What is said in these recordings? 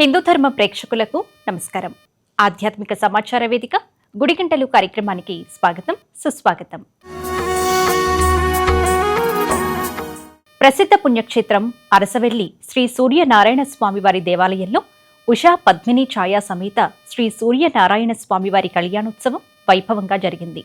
హిందూ ధర్మ ప్రేక్షకులకు నమస్కారం. ఆధ్యాత్మిక సమాచార వేదిక గుడిగంటలు కార్యక్రమానికి స్వాగతం, సుస్వాగతం. ప్రసిద్ధ పుణ్యక్షేత్రం అరసవెల్లి శ్రీ సూర్యనారాయణ స్వామివారి దేవాలయంలో ఉషా పద్మిని ఛాయా సమేత శ్రీ సూర్యనారాయణ స్వామివారి కళ్యాణోత్సవం వైభవంగా జరిగింది.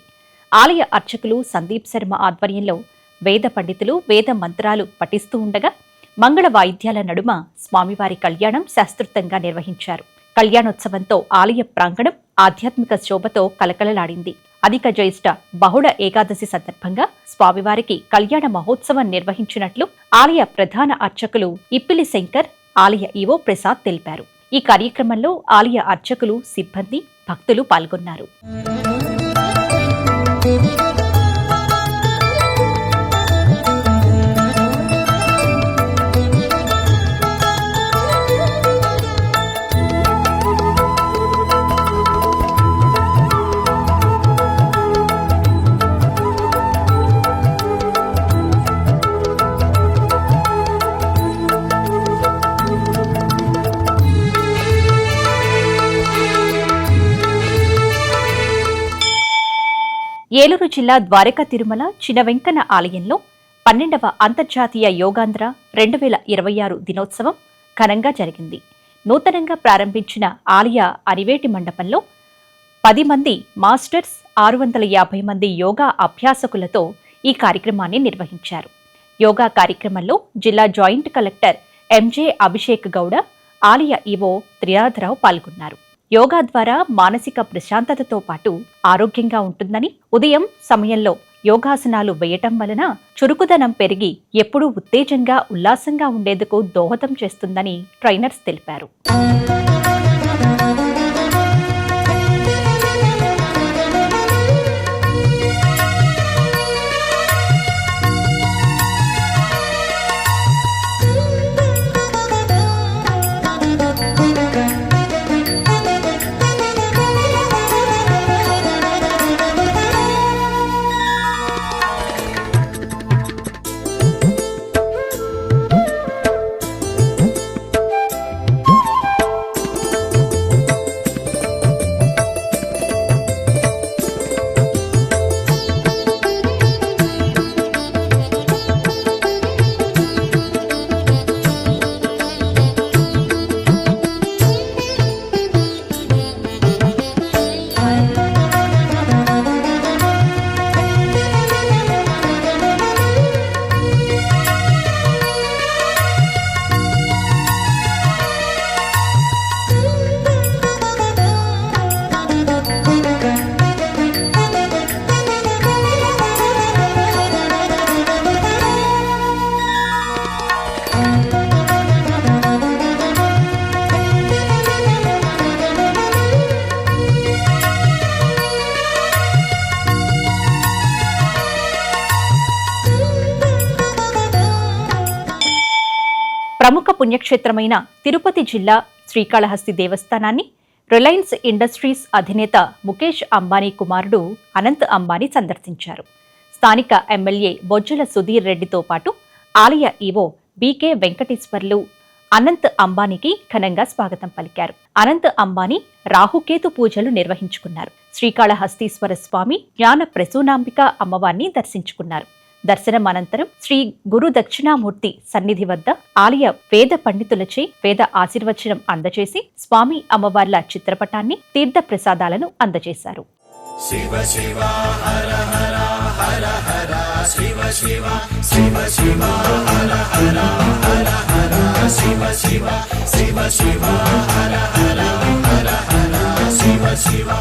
ఆలయ అర్చకులు సందీప్ శర్మ ఆధ్వర్యంలో వేద పండితులు వేద మంత్రాలు పఠిస్తూ ఉండగా మంగళ వాయిద్యాల నడుమ స్వామివారి కళ్యాణం శాస్త్రోక్తంగా నిర్వహించారు. కళ్యాణోత్సవంతో ఆలయ ప్రాంగణం ఆధ్యాత్మిక శోభతో కలకలలాడింది. అధిక జ్యేష్ఠ బహుళ ఏకాదశి సందర్భంగా స్వామివారికి కళ్యాణ మహోత్సవం నిర్వహించినట్లు ఆలయ ప్రధాన అర్చకులు ఇప్పిలి శంకర్, ఆలయ ఈవో ప్రసాద్ తెలిపారు. ఈ కార్యక్రమంలో ఆలయ అర్చకులు, సిబ్బంది, భక్తులు పాల్గొన్నారు. ఏలూరు జిల్లా ద్వారకా తిరుమల చిన వెంకన్న ఆలయంలో 12వ అంతర్జాతీయ యోగాంధ్ర 2026 దినోత్సవం ఘనంగా జరిగింది. నూతనంగా ప్రారంభించిన ఆలయ అరివేటి మండపంలో 10 మంది మాస్టర్స్, 650 మంది యోగా అభ్యాసకులతో ఈ కార్యక్రమాన్ని నిర్వహించారు. యోగా కార్యక్రమంలో జిల్లా జాయింట్ కలెక్టర్ ఎంజే అభిషేక్ గౌడ, ఆలయ ఈవో త్రినాథరావు పాల్గొన్నారు. యోగా ద్వారా మానసిక ప్రశాంతతతో పాటు ఆరోగ్యంగా ఉంటుందని, ఉదయం సమయంలో యోగాసనాలు వేయటం వలన చురుకుదనం పెరిగి ఎప్పుడూ ఉత్తేజంగా, ఉల్లాసంగా ఉండేందుకు దోహదం చేస్తుందని ట్రైనర్స్ తెలిపారు. ప్రముఖ పుణ్యక్షేత్రమైన తిరుపతి జిల్లా శ్రీకాళహస్తి దేవస్థానాన్ని రిలయన్స్ ఇండస్ట్రీస్ అధినేత ముఖేష్ అంబానీ కుమారుడు అనంత్ అంబానీ సందర్శించారు. స్థానిక ఎమ్మెల్యే బొజ్జల సుధీర్ రెడ్డితో పాటు ఆలయ ఈవో బీకే వెంకటేశ్వర్లు అనంత్ అంబానీకి ఘనంగా స్వాగతం పలికారు. అనంత్ అంబానీ రాహుకేతు పూజలు నిర్వహించుకున్నారు. శ్రీకాళహస్తీశ్వర స్వామి, జ్ఞాన ప్రసూనాంబిక అమ్మవారిని దర్శించుకున్నారు. దర్శనం అనంతరం శ్రీ గురు దక్షిణామూర్తి సన్నిధి వద్ద ఆలయ వేద పండితులచే వేద ఆశీర్వచనం అందజేసి స్వామి అమ్మవార్ల చిత్రపటాన్ని, తీర్థ ప్రసాదాలను అందజేశారు. శివ శివ హర హర హర హర శివ శివ శివ శివ హర హర హర హర శివ శివ శివ శివ హర హర హర హర శివ శివ.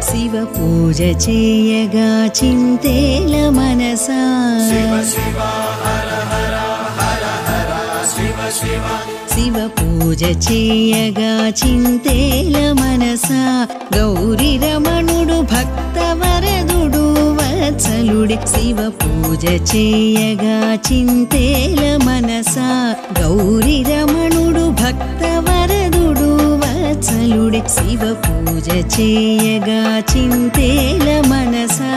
శివ పూజ చేయగా చింతేల మనసా, శివ శివ హర హర హర హర శివ శివ. శివ పూజ చేయగా చింతేల మనసా, గౌరీ రమణుడు భక్తవరదుడు వత్సలుడే. శివ పూజ చేయగా చింతేల మనసా, గౌరీ రమణుడు భక్తవరదుడు వత్సలుడే శివ పూజ చేయగా చింతేల మనసా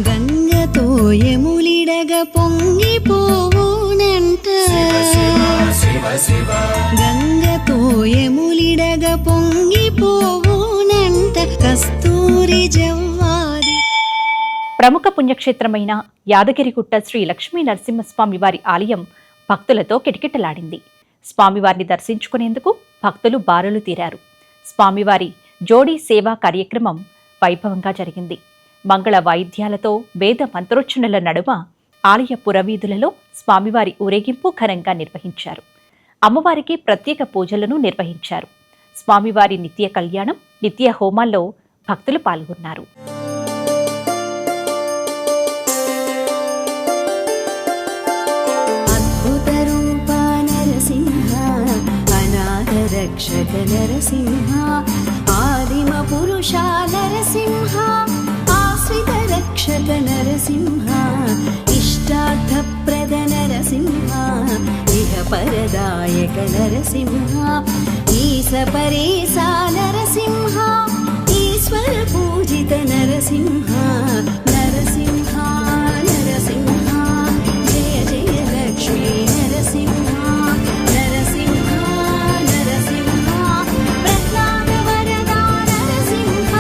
గంగతో యములిడగ పొంగిపోవునంట గంగతో యములిడగ పొంగిపోవునంట కస్తూరి జవ్వాది. ప్రముఖ పుణ్యక్షేత్రమైన యాదగిరిగుట్ట శ్రీ లక్ష్మీ నరసింహస్వామి వారి ఆలయం భక్తులతో కిటకిటలాడింది. స్వామివారిని దర్శించుకునేందుకు భక్తులు బారులు తీరారు. స్వామివారి జోడీ సేవా కార్యక్రమం వైభవంగా జరిగింది. మంగళ వాయిద్యాలతో వేద మంత్రోచ్చరణల నడుమ ఆలయ పురవీధులలో స్వామివారి ఊరేగింపు ఘనంగా నిర్వహించారు. అమ్మవారికి ప్రత్యేక పూజలను నిర్వహించారు. స్వామివారి నిత్య కళ్యాణం, నిత్య హోమాల్లో భక్తులు పాల్గొన్నారు. అద్భుత రూప నరసింహ అనాథ రక్షక నరసింహ ఆదిమ పురుష నరసింహ ఆశ్రిత రక్షక నరసింహ ఇష్టార్థప్రద నరసింహ ఇహ పరదాయక నరసింహ ఈశ పరేశ నరసింహ ఈశ్వర పూజిత నరసింహ నరసింహ నరసింహ జయ జయ లక్ష్మీ నరసింహ నరసింహ నరసింహ ప్రహ్లాద వరదా నరసింహ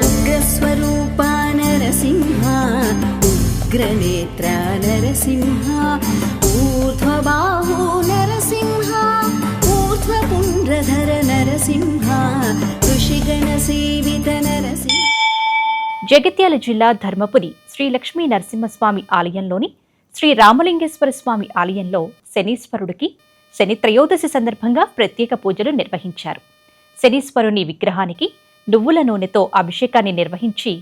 ఉగ్రస్వరూప నరసింహ ఉగ్రనేత్ర నరసింహ ఊర్ధ్వబాహు నరసింహ ఊర్ధ్వపుండ్రధర నరసింహ ఋషిగణ సేవిత నరసింహ. జగిత్యాల జిల్లా ధర్మపురి శ్రీ లక్ష్మీ నరసింహస్వామి ఆలయంలోని శ్రీ రామలింగేశ్వర స్వామి ఆలయంలో శనీశ్వరుడికి శని త్రయోదశి సందర్భంగా ప్రత్యేక పూజలు నిర్వహించారు. శనీశ్వరుని విగ్రహానికి నువ్వుల నూనెతో అభిషేకాన్ని నిర్వహించి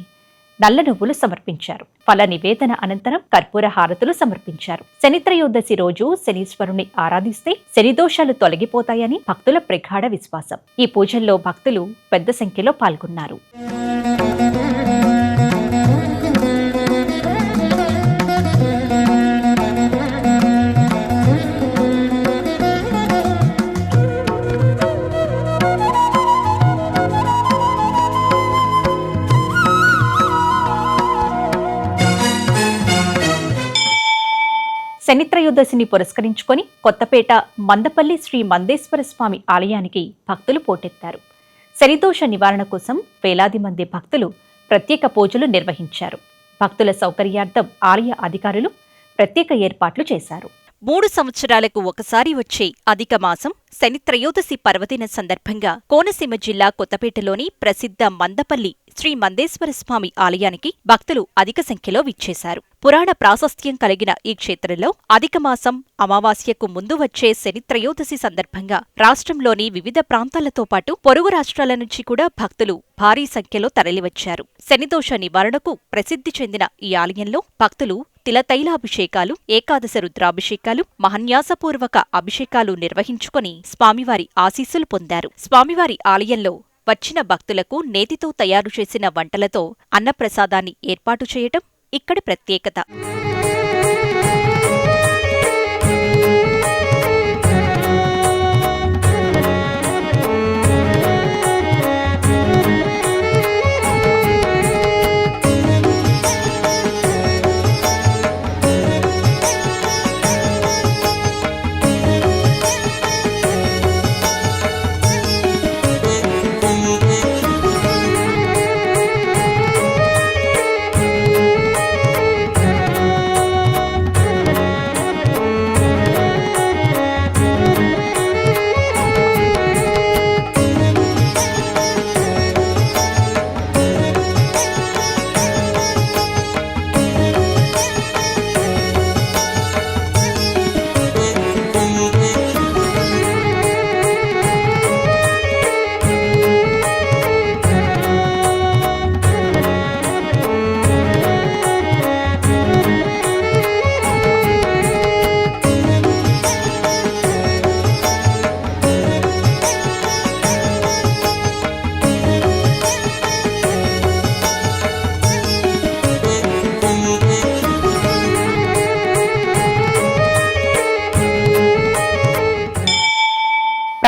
నల్ల నువ్వులు సమర్పించారు. ఫల నివేదన అనంతరం కర్పూర హారతులు సమర్పించారు. శని త్రయోదశి రోజు శనీశ్వరుని ఆరాధిస్తే శని దోషాలు తొలగిపోతాయని భక్తుల ప్రగాఢ విశ్వాసం. ఈ పూజల్లో భక్తులు పెద్ద సంఖ్యలో పాల్గొన్నారు. శనిత్రయోదశిని పురస్కరించుకొని కొత్తపేట మందపల్లి శ్రీ మందేశ్వర స్వామి ఆలయానికి భక్తులు పోటెత్తారు. శనిదోష నివారణ కోసం వేలాది మంది భక్తులు ప్రత్యేక పూజలు నిర్వహించారు. భక్తుల సౌకర్యార్థం ఆలయ అధికారులు ప్రత్యేక ఏర్పాట్లు చేశారు. 3 సంవత్సరాలకు ఒకసారి వచ్చే అధిక మాసం శని త్రయోదశి పర్వదిన సందర్భంగా కోనసీమ జిల్లా కొత్తపేటలోని ప్రసిద్ధ మందపల్లి శ్రీ మందేశ్వర స్వామి ఆలయానికి భక్తులు అధిక సంఖ్యలో విచ్చేశారు. పురాణ ప్రాశస్త్యం కలిగిన ఈ క్షేత్రంలో అధిక మాసం అమావాస్యకు ముందు వచ్చే శని త్రయోదశి సందర్భంగా రాష్ట్రంలోని వివిధ ప్రాంతాలతో పాటు పొరుగు రాష్ట్రాల నుంచి కూడా భక్తులు భారీ సంఖ్యలో తరలివచ్చారు. శనిదోష నివారణకు ప్రసిద్ధి చెందిన ఈ ఆలయంలో భక్తులు తిలతైలాభిషేకాలు, ఏకాదశ రుద్రాభిషేకాలు, మహన్యాసపూర్వక అభిషేకాలు నిర్వహించుకొని స్వామివారి ఆశీస్సులు పొందారు. స్వామివారి ఆలయంలో వచ్చిన భక్తులకు నేతితో తయారు చేసిన వంటలతో అన్నప్రసాదాన్ని ఏర్పాటు చేయటం ఇక్కడి ప్రత్యేకత.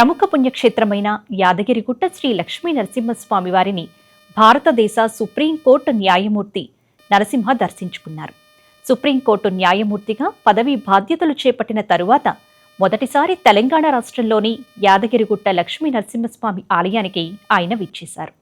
ప్రముఖ పుణ్యక్షేత్రమైన యాదగిరిగుట్ట శ్రీ లక్ష్మీ నరసింహస్వామి వారిని భారతదేశ సుప్రీంకోర్టు న్యాయమూర్తి నరసింహ దర్శించుకున్నారు. సుప్రీంకోర్టు న్యాయమూర్తిగా పదవీ బాధ్యతలు చేపట్టిన తరువాత మొదటిసారి తెలంగాణ రాష్ట్రంలోని యాదగిరిగుట్ట లక్ష్మీ నరసింహస్వామి ఆలయానికి ఆయన విచ్చేశారు.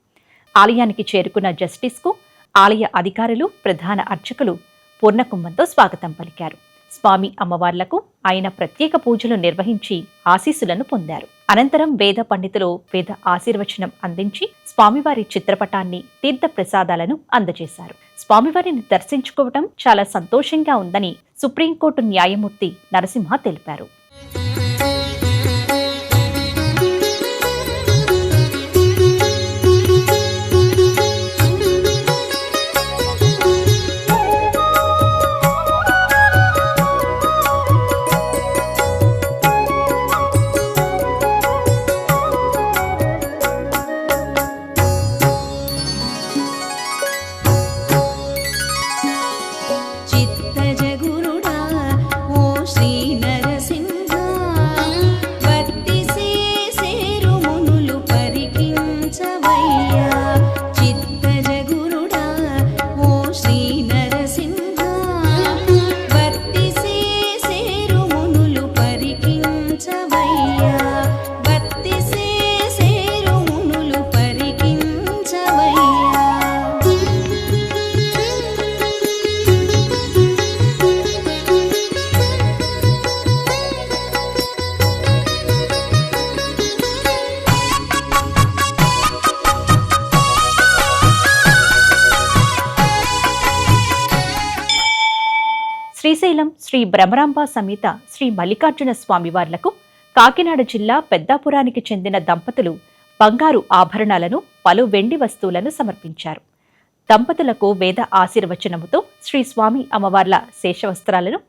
ఆలయానికి చేరుకున్న జస్టిస్కు ఆలయ అధికారులు, ప్రధాన అర్చకులు పూర్ణకుంభంతో స్వాగతం పలికారు. స్వామి అమ్మవార్లకు ఆయన ప్రత్యేక పూజలు నిర్వహించి ఆశీస్సులను పొందారు. అనంతరం వేద పండితులు వేద ఆశీర్వచనం అందించి స్వామివారి చిత్రపటాన్ని, తీర్థ ప్రసాదాలను అందజేశారు. స్వామివారిని దర్శించుకోవటం చాలా సంతోషంగా ఉందని సుప్రీంకోర్టు న్యాయమూర్తి నరసింహ తెలిపారు. శ్రీశైలం శ్రీ భ్రమరాంబ సమేత శ్రీ మల్లికార్జున స్వామివార్లకు కాకినాడ జిల్లా పెద్దాపురానికి చెందిన దంపతులు బంగారు ఆభరణాలను, పలు వెండి వస్తువులను సమర్పించారు. దంపతులకు వేద ఆశీర్వచనముతో శ్రీ స్వామి అమ్మవార్ల శేషవస్త్రాలను,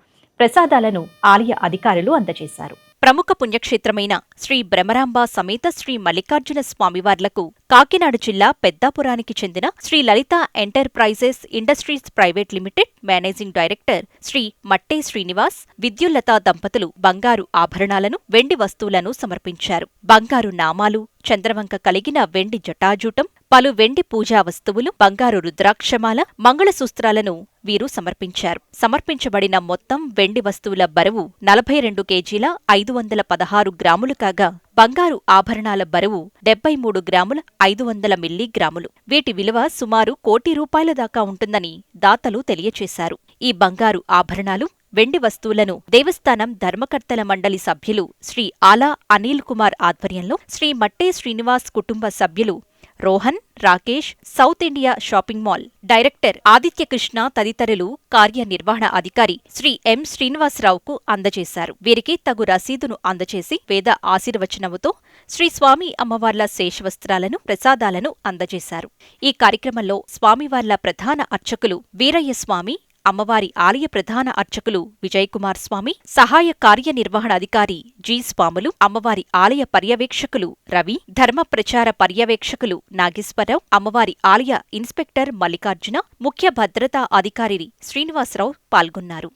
ప్రసాదాలను ఆలయ అధికారులు అందజేశారు. ప్రముఖ పుణ్యక్షేత్రమైన శ్రీ భ్రమరాంబ సమేత శ్రీ మల్లికార్జున స్వామివార్లకు కాకినాడ జిల్లా పెద్దాపురానికి చెందిన Shri Lalitha enterprises industries private limited managing director Shri Matte Srinivas, Vidyullatha దంపతులు బంగారు ఆభరణాలను, వెండి వస్తువులను సమర్పించారు. బంగారు నామాలు, చంద్రవంక కలిగిన వెండి జటాజూటం, పలు వెండి పూజా వస్తువులు, బంగారు రుద్రాక్షమాల, మంగళసూత్రాలను వీరు సమర్పించారు. సమర్పించబడిన మొత్తం వెండి వస్తువుల బరువు 42 కేజీల 516 గ్రాములు కాగా బంగారు ఆభరణాల బరువు 73 గ్రాముల 500 మిల్లీగ్రాములు. వీటి విలువ సుమారు ₹1,00,00,000 దాకా ఉంటుందని దాతలు తెలియచేశారు. ఈ బంగారు ఆభరణాలు, వెండి వస్తువులను దేవస్థానం ధర్మకర్తల మండలి సభ్యులు శ్రీ ఆలా అనిల్ కుమార్ ఆధ్వర్యంలో శ్రీ మట్టే శ్రీనివాస్ కుటుంబ సభ్యులు Rohan, Rakesh, south India shopping mall director Adityakrishna తదితరులు కార్యనిర్వహణ అధికారి శ్రీ ఎం శ్రీనివాసరావుకు అందజేశారు. వీరికి తగు రసీదును అందజేసి వేద ఆశీర్వచనముతో శ్రీ స్వామి అమ్మవార్ల శేషవస్త్రాలను, ప్రసాదాలను అందజేశారు. ఈ కార్యక్రమంలో స్వామివార్ల ప్రధాన అర్చకులు వీరయ్య స్వామి, అమ్మవారి ఆలయ ప్రధాన అర్చకులు విజయకుమార్ స్వామి, సహాయ కార్యనిర్వహణాధికారి జి స్వాములు, అమ్మవారి ఆలయ పర్యవేక్షకులు రవి, ధర్మ ప్రచార పర్యవేక్షకులు నాగేశ్వరరావు, అమ్మవారి ఆలయ ఇన్స్పెక్టర్ మల్లికార్జున, ముఖ్య భద్రతా అధికారి శ్రీనివాసరావు పాల్గొన్నారు.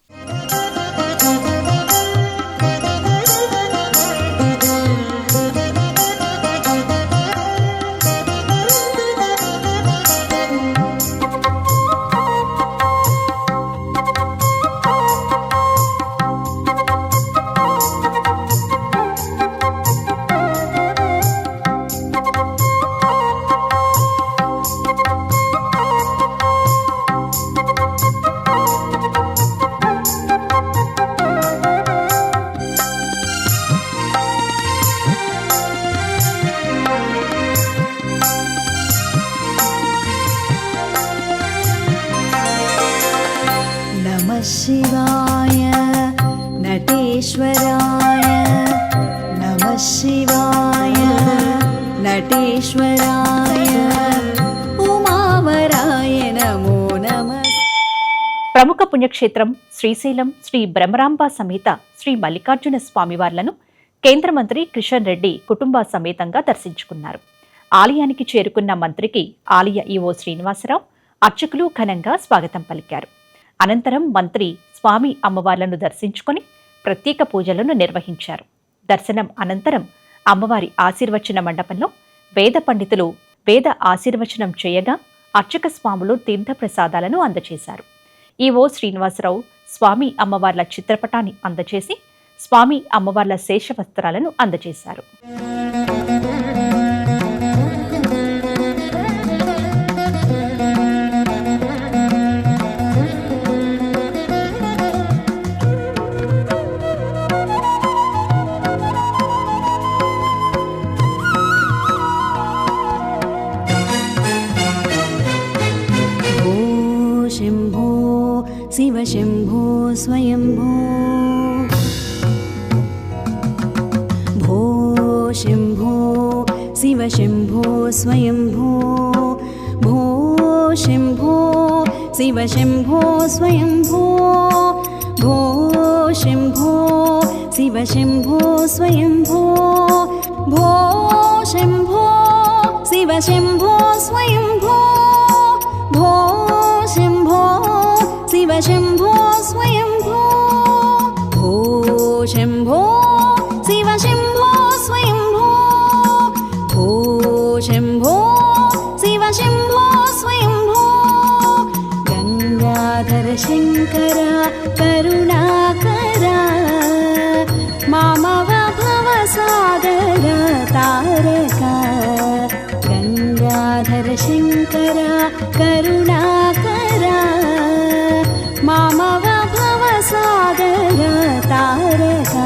शिवाय नटेश्वराय नमः शिवाय नटेश्वराय उमावराय नमो नमः. ప్రముఖ పుణ్యక్షేత్రం శ్రీశైలం శ్రీ భ్రమరాంబ సమేత శ్రీ మల్లికార్జున స్వామివార్లను కేంద్ర మంత్రి కిషన్ రెడ్డి కుటుంబ సమేతంగా దర్శించుకున్నారు. ఆలయానికి చేరుకున్న మంత్రికి ఆలయ ఈవో శ్రీనివాసరావు, అర్చకులు ఘనంగా స్వాగతం పలికారు. అనంతరం మంత్రి స్వామి అమ్మవార్లను దర్శించుకుని ప్రత్యేక పూజలను నిర్వహించారు. దర్శనం అనంతరం అమ్మవారి ఆశీర్వచన మండపంలో వేద పండితులు వేద ఆశీర్వచనం చేయగా అర్చక స్వాములు తీర్థప్రసాదాలను అందజేశారు. ఈవో శ్రీనివాసరావు స్వామి అమ్మవార్ల చిత్రపటాన్ని అందజేసి స్వామి అమ్మవార్ల శేషవస్త్రాలను అందజేశారు. शम्भो शिव शम्भो स्वयम्भो भो शम्भो शिव शम्भो स्वयम्भो भो शम्भो शिव शम्भो स्वयम्भो भो शम्भो शिव शम्भो स्वयम्भो भो शम्भो शिव शम्भो स्वयम्भो भो शम्भो शिव शम्भो स्वयम्भो भो शम्भो शिव शम्भो स्वयम्भो भो शम्भो शिव शम्भो स्वयम्भो गङ्गाधर शङ्कर करुणाकर मामव भवसागर तारका गङ्गाधर शङ्कर करुणाकर मामव भवसागर तारका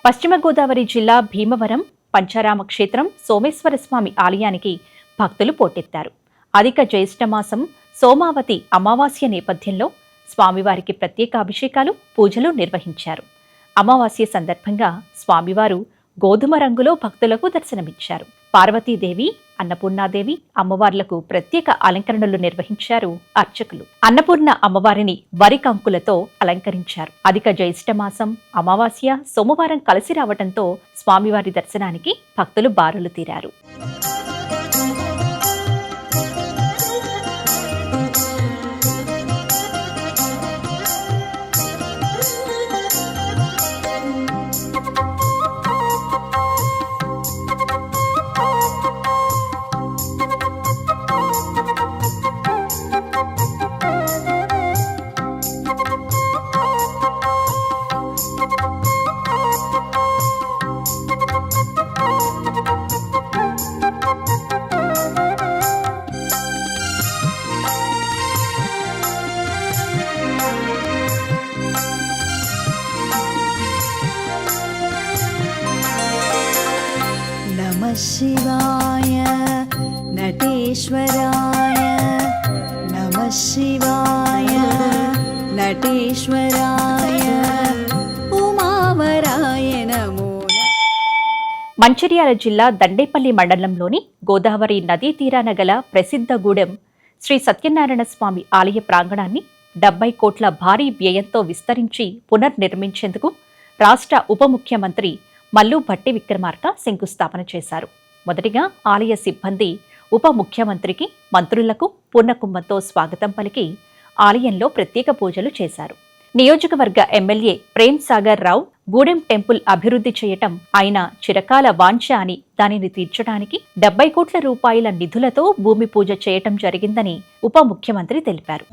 పశ్చిమ గోదావరి జిల్లా భీమవరం పంచారామ క్షేత్రం సోమేశ్వర స్వామి ఆలయానికి భక్తులు పోటెత్తారు. అధిక జ్యేష్ఠమాసం సోమావతి అమావాస్య నేపథ్యంలో స్వామివారికి ప్రత్యేక అభిషేకాలు పూజలు నిర్వహించారు. అమావాస్య సందర్భంగా స్వామివారు గోధుమ రంగులో భక్తులకు దర్శనమిచ్చారు. పార్వతీదేవి అన్నపూర్ణాదేవి అమ్మవార్లకు ప్రత్యేక అలంకరణలు నిర్వహించారు అర్చకులు. అన్నపూర్ణ అమ్మవారిని వరి కంకులతో అలంకరించారు. అధిక జ్యేష్ఠమాసం అమావాస్య సోమవారం కలిసి రావడంతో స్వామివారి దర్శనానికి భక్తులు బారులు తీరారు. नमः शिवाय नटेश्वराय नमः शिवाय नटेश्वराय उमावराय नमो మంచిర్యాల జిల్లా దండేపల్లి మండలంలోని గోదావరి నదీ తీరాన గల ప్రసిద్ధ గూడెం శ్రీ సత్యనారాయణ స్వామి ఆలయ ప్రాంగణాన్ని 70 కోట్ల భారీ వ్యయంతో విస్తరించి పునర్నిర్మించేందుకు రాష్ట్ర ఉప ముఖ్యమంత్రి మల్లు భట్టి విక్రమార్క శంకుస్థాపన చేశారు. మొదటిగా ఆలయ సిబ్బంది ఉప ముఖ్యమంత్రికి మంత్రులకు పూర్ణకుంభంతో స్వాగతం పలికి ఆలయంలో ప్రత్యేక పూజలు చేశారు. నియోజకవర్గ ఎమ్మెల్యే ప్రేమ్ సాగర్ రావు గూడెం టెంపుల్ అభివృద్ధి చేయటం ఆయన చిరకాల వాంఛ అని దానిని తీర్చడానికి 70 కోట్ల రూపాయల నిధులతో భూమి పూజ చేయటం జరిగిందని ఉప ముఖ్యమంత్రి తెలిపారు.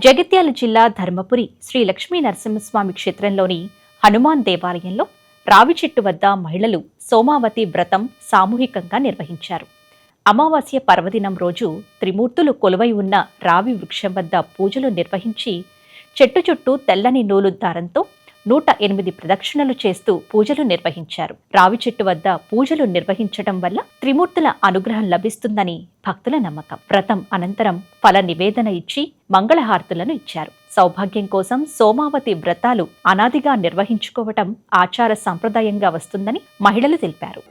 జగిత్యాల జిల్లా ధర్మపురి శ్రీ లక్ష్మీ నరసింహస్వామి క్షేత్రంలోని హనుమాన్ దేవాలయంలో రావి చెట్టు వద్ద మహిళలు సోమావతి వ్రతం సామూహికంగా నిర్వహించారు. అమావాస్య పర్వదినం రోజు త్రిమూర్తులు కొలువై ఉన్న రావి వృక్షం వద్ద పూజలు నిర్వహించి చెట్టు చుట్టూ తెల్లని నూలు దారంతో 108 ప్రదక్షిణలు చేస్తూ పూజలు నిర్వహించారు. రావి చెట్టు వద్ద పూజలు నిర్వహించడం వల్ల త్రిమూర్తుల అనుగ్రహం లభిస్తుందని భక్తుల నమ్మకం. వ్రతం అనంతరం ఫల నివేదన ఇచ్చి మంగళహారతులను ఇచ్చారు. సౌభాగ్యం కోసం సోమావతి వ్రతాలు అనాదిగా నిర్వహించుకోవటం ఆచార సంప్రదాయంగా వస్తుందని మహిళలు తెలిపారు.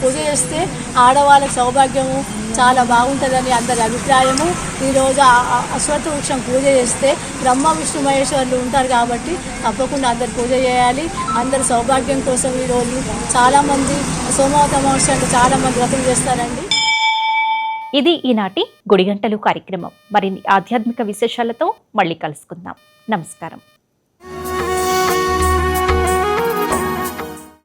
పూజ చేస్తే ఆడవాళ్ళ సౌభాగ్యము చాలా బాగుంటుందని అందరి అభిప్రాయము. ఈరోజు అశ్వత్థ వృక్షం పూజ చేస్తే బ్రహ్మ విష్ణు మహేశ్వరులు ఉంటారు కాబట్టి తప్పకుండా అందరు పూజ చేయాలి. అందరి సౌభాగ్యం కోసం ఈరోజు చాలామంది సోమవారం అమావాస్య అంటే చాలామంది వ్రతం చేస్తారండి. ఇది ఈనాటి గుడిగంటలు కార్యక్రమం. మరిన్ని ఆధ్యాత్మిక విశేషాలతో మళ్ళీ కలుసుకుందాం. నమస్కారం.